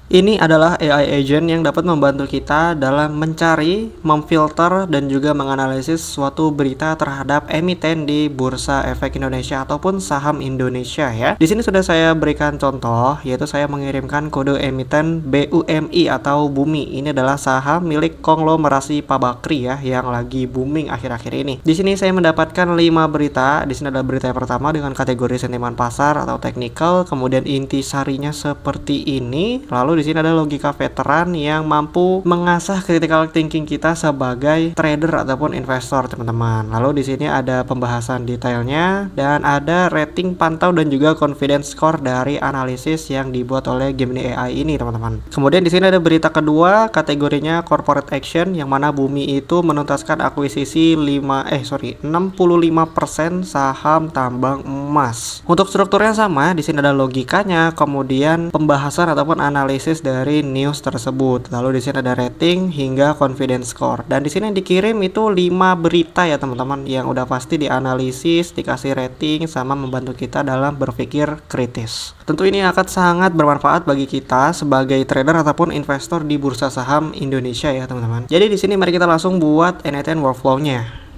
Ini adalah AI agent yang dapat membantu kita dalam mencari, memfilter, dan juga menganalisis suatu berita terhadap emiten di Bursa Efek Indonesia ataupun saham Indonesia ya. Di sini sudah saya berikan contoh, yaitu saya mengirimkan kode emiten BUMI atau Bumi. Ini adalah saham milik konglomerasi Pak Bakri ya, yang lagi booming akhir-akhir ini. Di sini saya mendapatkan 5 berita. Di sini adalah berita yang pertama dengan kategori sentimen pasar atau technical, kemudian intisarinya seperti ini. Lalu di sini ada logika veteran yang mampu mengasah critical thinking kita sebagai trader ataupun investor, teman-teman. Lalu di sini ada pembahasan detailnya dan ada rating pantau dan juga confidence score dari analisis yang dibuat oleh Gemini AI ini, teman-teman. Kemudian di sini ada berita kedua, kategorinya corporate action, yang mana Bumi itu menuntaskan akuisisi 65% saham tambang emas. Untuk strukturnya sama, di sini ada logikanya, kemudian pembahasan ataupun analisis dari news tersebut. Lalu di sini ada rating hingga confidence score. Dan di sini yang dikirim itu 5 berita ya, teman-teman, yang udah pasti dianalisis, dikasih rating sama membantu kita dalam berpikir kritis. Tentu ini akan sangat bermanfaat bagi kita sebagai trader ataupun investor di bursa saham Indonesia ya, teman-teman. Jadi di sini mari kita langsung buat NETN workflow-nya.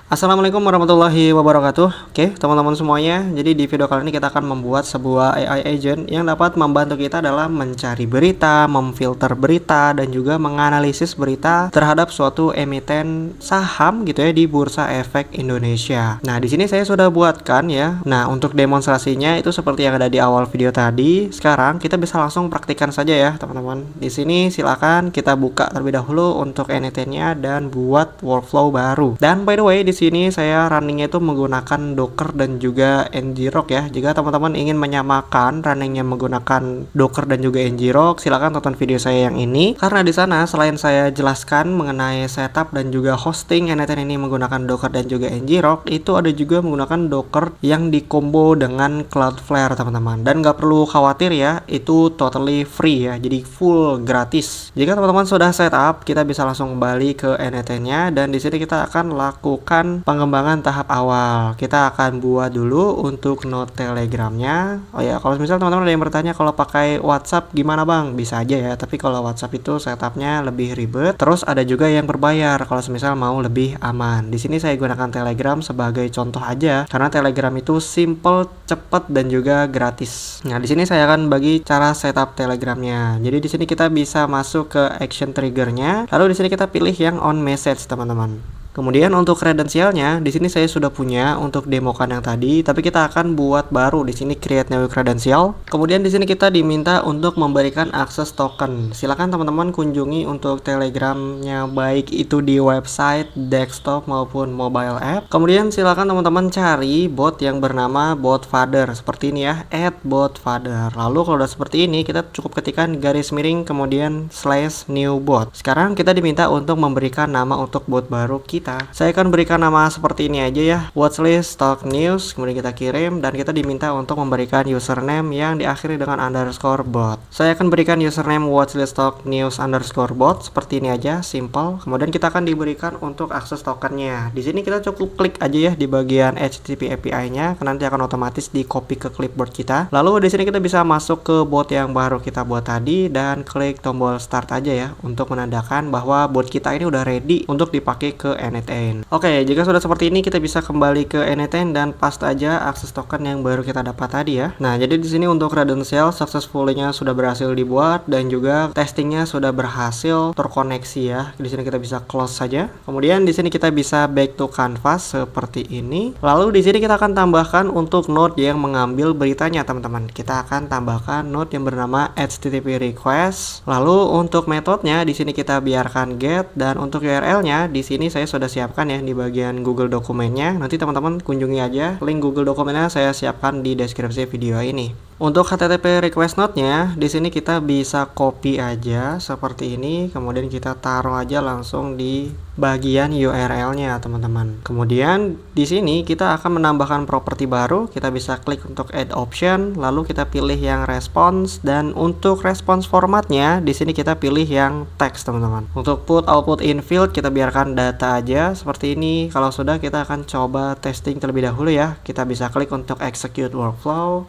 Assalamualaikum warahmatullahi wabarakatuh. Oke, teman-teman semuanya. Jadi di video kali ini kita akan membuat sebuah AI agent yang dapat membantu kita dalam mencari berita, memfilter berita, dan juga menganalisis berita terhadap suatu emiten saham gitu ya di Bursa Efek Indonesia. Nah, di sini saya sudah buatkan ya. Nah, untuk demonstrasinya itu seperti yang ada di awal video tadi. Sekarang kita bisa langsung praktikkan saja ya, teman-teman. Di sini silakan kita buka terlebih dahulu untuk NETN-nya dan buat workflow baru. Dan by the way, di sini saya runningnya itu menggunakan Docker dan juga ngrok ya. Jika teman-teman ingin menyamakan runningnya menggunakan Docker dan juga ngrok, silakan tonton video saya yang ini. Karena di sana selain saya jelaskan mengenai setup dan juga hosting NETN ini menggunakan Docker dan juga ngrok, itu ada juga menggunakan Docker yang dikombo dengan Cloudflare, teman-teman. Dan nggak perlu khawatir ya, itu totally free ya, jadi full gratis. Jika teman-teman sudah setup, kita bisa langsung kembali ke NETN-nya dan di sini kita akan lakukan pengembangan tahap awal. Kita akan buat dulu untuk note telegramnya. Oh ya, kalau misalnya teman-teman ada yang bertanya kalau pakai WhatsApp gimana bang? Bisa aja ya, tapi kalau WhatsApp itu setupnya lebih ribet. Terus ada juga yang berbayar kalau misal mau lebih aman. Di sini saya gunakan Telegram sebagai contoh aja, karena Telegram itu simple, cepet, dan juga gratis. Nah, di sini saya akan bagi cara setup Telegramnya. Jadi di sini kita bisa masuk ke action triggernya. Lalu di sini kita pilih yang on message, teman-teman. Kemudian untuk kredensialnya, di sini saya sudah punya untuk demokan yang tadi, tapi kita akan buat baru di sini create new credential. Kemudian di sini kita diminta untuk memberikan akses token. Silakan teman-teman kunjungi untuk Telegramnya baik itu di website, desktop maupun mobile app. Kemudian silakan teman-teman cari bot yang bernama botfather seperti ini ya, @botfather. Lalu kalau udah seperti ini, kita cukup ketikkan garis miring kemudian /new bot. Sekarang kita diminta untuk memberikan nama untuk bot baru kita. Saya akan berikan nama seperti ini aja ya, watchlist stock news. Kemudian kita kirim dan kita diminta untuk memberikan username yang diakhiri dengan underscore bot. Saya akan berikan username watchlist stock news underscore bot seperti ini aja, simple. Kemudian kita akan diberikan untuk akses tokennya. Di sini kita cukup klik aja ya di bagian HTTP API-nya, nanti akan otomatis di copy ke clipboard kita. Lalu di sini kita bisa masuk ke bot yang baru kita buat tadi dan klik tombol start aja ya untuk menandakan bahwa bot kita ini udah ready untuk dipakai ke NETN. Oke, jika sudah seperti ini kita bisa kembali ke NETN dan paste aja akses token yang baru kita dapat tadi ya. Nah, jadi di sini untuk credential successfully-nya sudah berhasil dibuat dan juga testingnya sudah berhasil terkoneksi ya. Di sini kita bisa close saja. Kemudian di sini kita bisa back to canvas seperti ini. Lalu di sini kita akan tambahkan untuk node yang mengambil beritanya, teman-teman. Kita akan tambahkan node yang bernama HTTP request. Lalu untuk metodenya di sini kita biarkan get dan untuk URL-nya di sini saya sudah siapkan ya di bagian Google dokumennya. Nanti teman-teman kunjungi aja link Google dokumennya, saya siapkan di deskripsi video ini. Untuk HTTP request node-nya di sini kita bisa copy aja seperti ini, kemudian kita taruh aja langsung di bagian URL-nya, teman-teman. Kemudian di sini kita akan menambahkan properti baru. Kita bisa klik untuk add option, lalu kita pilih yang response dan untuk response formatnya di sini kita pilih yang text, teman-teman. Untuk put output in field kita biarkan data aja seperti ini. Kalau sudah kita akan coba testing terlebih dahulu ya. Kita bisa klik untuk execute workflow.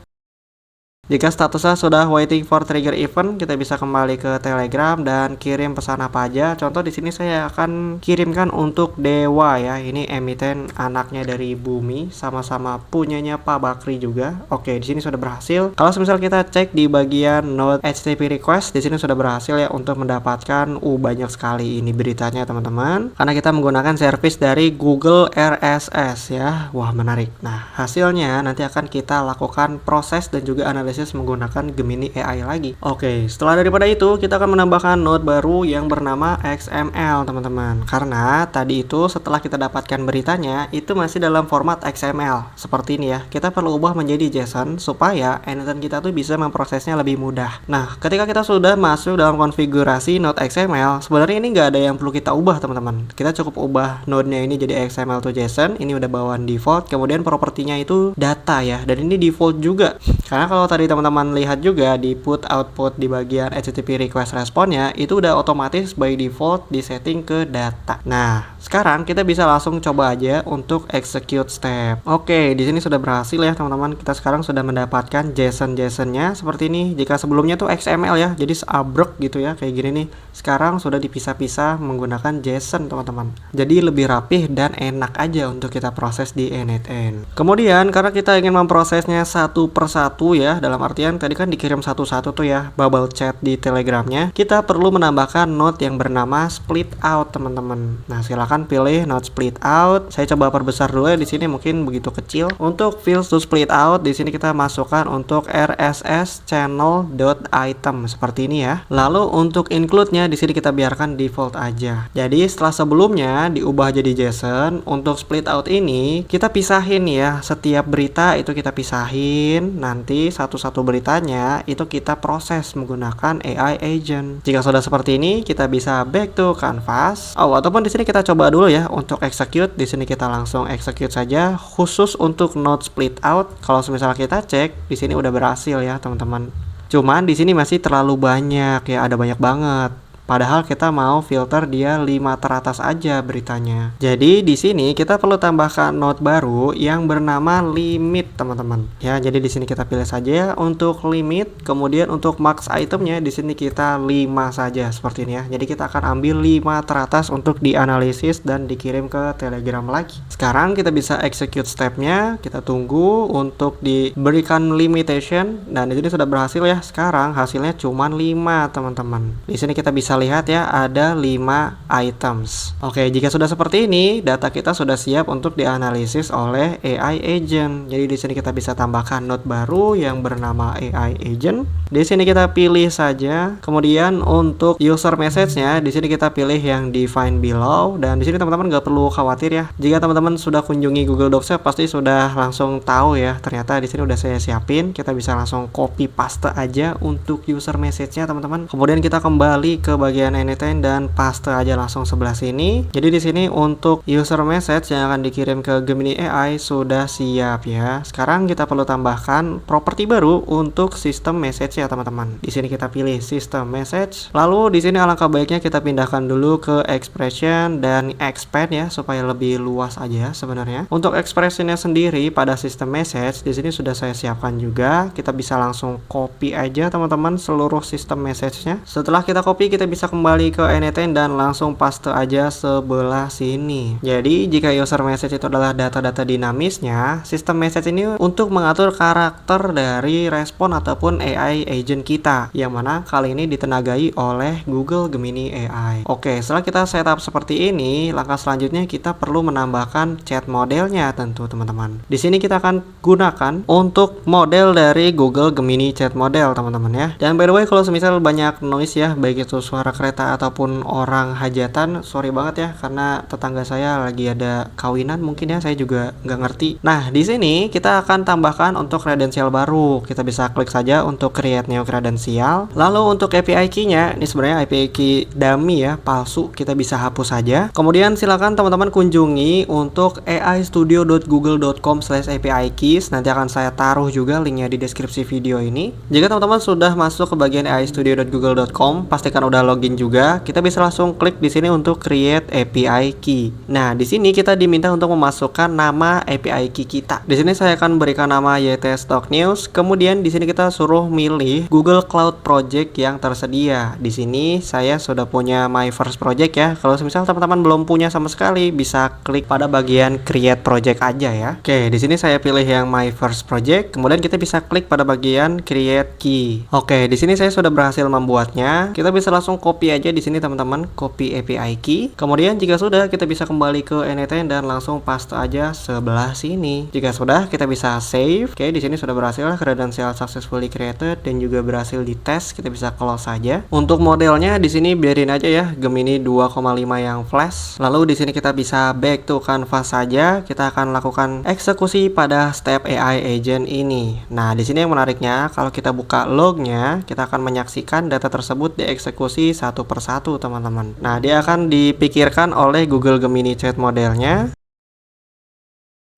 Jika statusnya sudah waiting for trigger event, kita bisa kembali ke Telegram dan kirim pesan apa aja. Contoh di sini saya akan kirimkan untuk Dewa ya. Ini emiten anaknya dari Bumi, sama-sama punyanya Pak Bakri juga. Oke, di sini sudah berhasil. Kalau misal kita cek di bagian node HTTP request, di sini sudah berhasil ya untuk mendapatkan banyak sekali ini beritanya teman-teman. Karena kita menggunakan service dari Google RSS ya. Wah, menarik. Nah, hasilnya nanti akan kita lakukan proses dan juga analisis menggunakan Gemini AI lagi. Oke, setelah daripada itu kita akan menambahkan node baru yang bernama XML teman-teman. Karena tadi itu setelah kita dapatkan beritanya itu masih dalam format XML seperti ini ya. Kita perlu ubah menjadi JSON supaya anything kita tuh bisa memprosesnya lebih mudah. Nah, ketika kita sudah masuk dalam konfigurasi node XML, sebenarnya ini nggak ada yang perlu kita ubah teman-teman. Kita cukup ubah node-nya ini jadi XML to JSON. Ini udah bawaan default. Kemudian propertinya itu data ya, dan ini default juga. Karena kalau tadi teman-teman lihat juga di put output di bagian HTTP request responnya itu udah otomatis by default disetting ke data. Nah, sekarang kita bisa langsung coba aja untuk execute step. Oke, di sini sudah berhasil ya teman-teman. Kita sekarang sudah mendapatkan JSON-JSON-nya seperti ini. Jika sebelumnya tuh XML ya, jadi seabrek gitu ya kayak gini nih. Sekarang sudah dipisah-pisah menggunakan JSON teman-teman. Jadi lebih rapih dan enak aja untuk kita proses di n8n. Kemudian karena kita ingin memprosesnya satu persatu ya, dalam artian tadi kan dikirim satu-satu tuh ya bubble chat di Telegramnya, kita perlu menambahkan node yang bernama split out teman-teman. Nah, silakan pilih node split out. Saya coba perbesar dulu ya, di sini mungkin begitu kecil. Untuk fields to split out di sini kita masukkan untuk RSS channel.item seperti ini ya. Lalu untuk include-nya di sini kita biarkan default aja. Jadi setelah sebelumnya diubah jadi JSON, untuk split out ini kita pisahin ya. Setiap berita itu kita pisahin. Nanti satu-satu beritanya itu kita proses menggunakan AI agent. Jika sudah seperti ini, kita bisa back to canvas. Ataupun di sini kita coba dulu ya untuk execute. Di sini kita langsung execute saja khusus untuk node split out. Kalau misalnya kita cek, di sini udah berhasil ya teman-teman. Cuman di sini masih terlalu banyak ya, ada banyak banget. Padahal kita mau filter dia 5 teratas aja beritanya. Jadi di sini kita perlu tambahkan node baru yang bernama limit teman-teman. Ya, jadi di sini kita pilih saja untuk limit. Kemudian untuk max itemnya di sini kita 5 saja seperti ini ya. Jadi kita akan ambil 5 teratas untuk dianalisis dan dikirim ke Telegram lagi. Sekarang kita bisa execute stepnya. Kita tunggu untuk diberikan limitation. Dan di sini sudah berhasil ya. Sekarang hasilnya cuma 5 teman-teman. Di sini kita bisa lihat ya ada 5 items. Oke, jika sudah seperti ini, data kita sudah siap untuk dianalisis oleh AI agent. Jadi di sini kita bisa tambahkan node baru yang bernama AI agent. Di sini kita pilih saja. Kemudian untuk user message-nya di sini kita pilih yang define below, dan di sini teman-teman nggak perlu khawatir ya. Jika teman-teman sudah kunjungi Google Docs pasti sudah langsung tahu ya. Ternyata di sini udah saya siapin. Kita bisa langsung copy paste aja untuk user message-nya teman-teman. Kemudian kita kembali ke bagian anything dan paste aja langsung sebelah sini. Jadi di sini untuk user message yang akan dikirim ke Gemini AI sudah siap ya. Sekarang kita perlu tambahkan properti baru untuk sistem message ya teman-teman. Di sini kita pilih system message. Lalu di sini alangkah baiknya kita pindahkan dulu ke expression dan expand ya supaya lebih luas aja sebenarnya. Untuk expressionnya sendiri pada sistem message di sini sudah saya siapkan juga. Kita bisa langsung copy aja teman-teman seluruh sistem message-nya. Setelah kita copy, kita bisa kembali ke n8n dan langsung paste aja sebelah sini. Jadi jika user message itu adalah data-data dinamisnya, sistem message ini untuk mengatur karakter dari respon ataupun AI agent kita, yang mana kali ini ditenagai oleh Google Gemini AI. Oke, setelah kita setup seperti ini, langkah selanjutnya kita perlu menambahkan chat modelnya tentu teman-teman. Di sini kita akan gunakan untuk model dari Google Gemini chat model teman-teman ya. Dan by the way, kalau semisal banyak noise ya, baik itu suara kereta ataupun orang hajatan, sorry banget ya karena tetangga saya lagi ada kawinan mungkin ya, saya juga nggak ngerti. Nah, di sini kita akan tambahkan untuk kredensial baru. Kita bisa klik saja untuk create new credential. Lalu untuk API key-nya, ini sebenarnya API key dummy ya, palsu, kita bisa hapus saja. Kemudian silakan teman-teman kunjungi untuk aistudio.google.com/API keys. Nanti akan saya taruh juga linknya di deskripsi video ini. Jika teman-teman sudah masuk ke bagian aistudio.google.com, pastikan udah login login juga, kita bisa langsung klik di sini untuk create API key. Nah, di sini kita diminta untuk memasukkan nama API key kita. Di sini saya akan berikan nama YT Stock News. Kemudian di sini kita suruh milih Google Cloud Project yang tersedia. Di sini saya sudah punya My First Project ya. Kalau misal teman-teman belum punya sama sekali, bisa klik pada bagian Create Project aja ya. Oke, di sini saya pilih yang My First Project. Kemudian kita bisa klik pada bagian Create Key. Oke, di sini saya sudah berhasil membuatnya. Kita bisa langsung copy aja di sini teman-teman, copy API Key. Kemudian jika sudah, kita bisa kembali ke N8 dan langsung paste aja sebelah sini. Jika sudah, kita bisa save. Oke, di sini sudah berhasil, credential successfully created dan juga berhasil dites. Kita bisa close saja. Untuk modelnya di sini biarin aja ya, Gemini 2,5 yang flash. Lalu di sini kita bisa back to canvas saja. Kita akan lakukan eksekusi pada step AI agent ini. Nah, di sini yang menariknya, kalau kita buka lognya, kita akan menyaksikan data tersebut dieksekusi satu persatu, teman-teman. Nah, dia akan dipikirkan oleh Google Gemini Chat modelnya.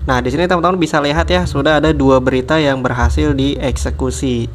Nah, di sini teman-teman bisa lihat ya, sudah ada 2 berita yang berhasil dieksekusi.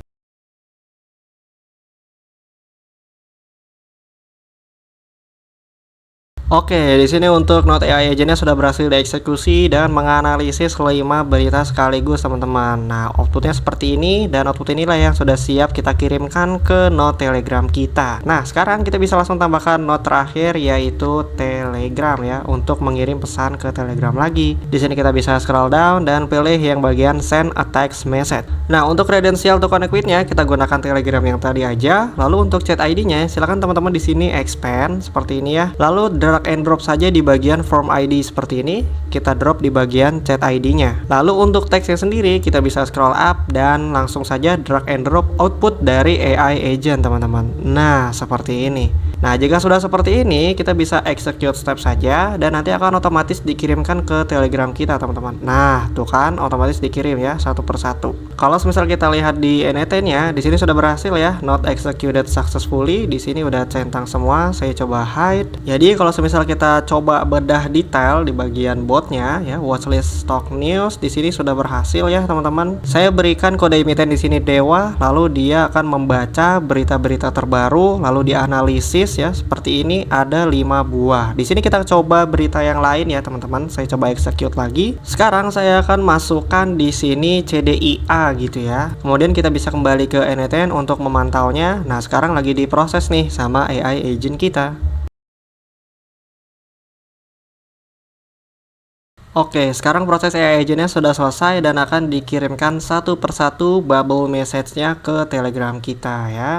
Oke, di sini untuk Note AI agentnya sudah berhasil dieksekusi dan menganalisis 5 berita sekaligus, teman-teman. Nah, outputnya seperti ini dan output inilah yang sudah siap kita kirimkan ke Note Telegram kita. Nah, sekarang kita bisa langsung tambahkan note terakhir yaitu Telegram ya untuk mengirim pesan ke Telegram lagi. Di sini kita bisa scroll down dan pilih yang bagian Send a Text Message. Nah, untuk kredensial to connect with-nya kita gunakan Telegram yang tadi aja. Lalu untuk chat ID-nya silakan teman-teman di sini expand seperti ini ya. Lalu drag and drop saja di bagian form ID seperti ini, kita drop di bagian chat ID-nya. Lalu untuk teksnya sendiri kita bisa scroll up dan langsung saja drag and drop output dari AI agent, teman-teman. Nah, seperti ini. Nah, jika sudah seperti ini, kita bisa execute step saja dan nanti akan otomatis dikirimkan ke Telegram kita, teman-teman. Nah, tuh kan otomatis dikirim ya satu persatu. Kalau misal kita lihat di N8-nya, di sini sudah berhasil ya, not executed successfully. Di sini udah centang semua. Saya coba hide. Jadi kalau misal kita coba bedah detail di bagian botnya ya, watchlist stock news di sini sudah berhasil ya, teman-teman. Saya berikan kode emiten di sini Dewa, lalu dia akan membaca berita-berita terbaru, lalu dianalisis ya, seperti ini ada 5 buah. Di sini kita coba berita yang lain ya, teman-teman. Saya coba execute lagi. Sekarang saya akan masukkan di sini CDIA gitu ya. Kemudian kita bisa kembali ke N8 untuk memantaunya. Nah, sekarang lagi diproses nih sama AI agent kita. Oke, sekarang proses AI agentnya sudah selesai dan akan dikirimkan satu persatu bubble message-nya ke Telegram kita ya.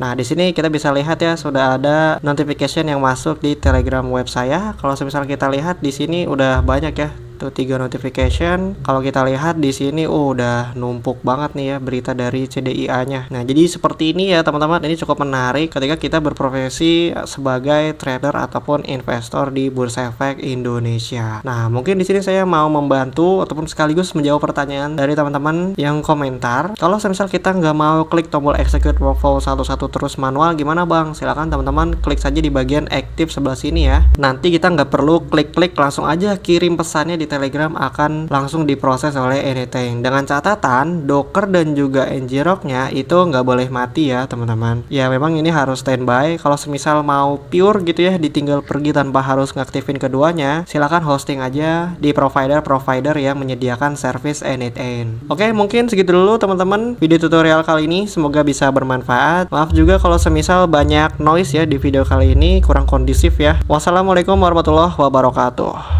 Nah, di sini kita bisa lihat ya, sudah ada notification yang masuk di Telegram web saya. Kalau misal kita lihat di sini udah banyak ya. Tuh 3 notification. Kalau kita lihat di sini udah numpuk banget nih ya berita dari CDIA-nya. Nah, jadi seperti ini ya, teman-teman. Ini cukup menarik ketika kita berprofesi sebagai trader ataupun investor di Bursa Efek Indonesia. Nah, mungkin di sini saya mau membantu ataupun sekaligus menjawab pertanyaan dari teman-teman yang komentar. Kalau misal kita nggak mau klik tombol execute workflow satu-satu terus manual, gimana bang? Silakan teman-teman klik saja di bagian aktif sebelah sini ya. Nanti kita nggak perlu klik-klik, langsung aja kirim pesannya di Telegram akan langsung diproses oleh N8. Dengan catatan Docker dan juga ngrok-nya itu nggak boleh mati ya, teman-teman. Ya memang ini harus standby. Kalau semisal mau pure gitu ya, ditinggal pergi tanpa harus ngaktifin keduanya, silakan hosting aja di provider-provider yang menyediakan service N8. Oke, mungkin segitu dulu teman-teman video tutorial kali ini. Semoga bisa bermanfaat. Maaf juga kalau semisal banyak noise ya di video kali ini, kurang kondusif ya. Wassalamualaikum warahmatullahi wabarakatuh.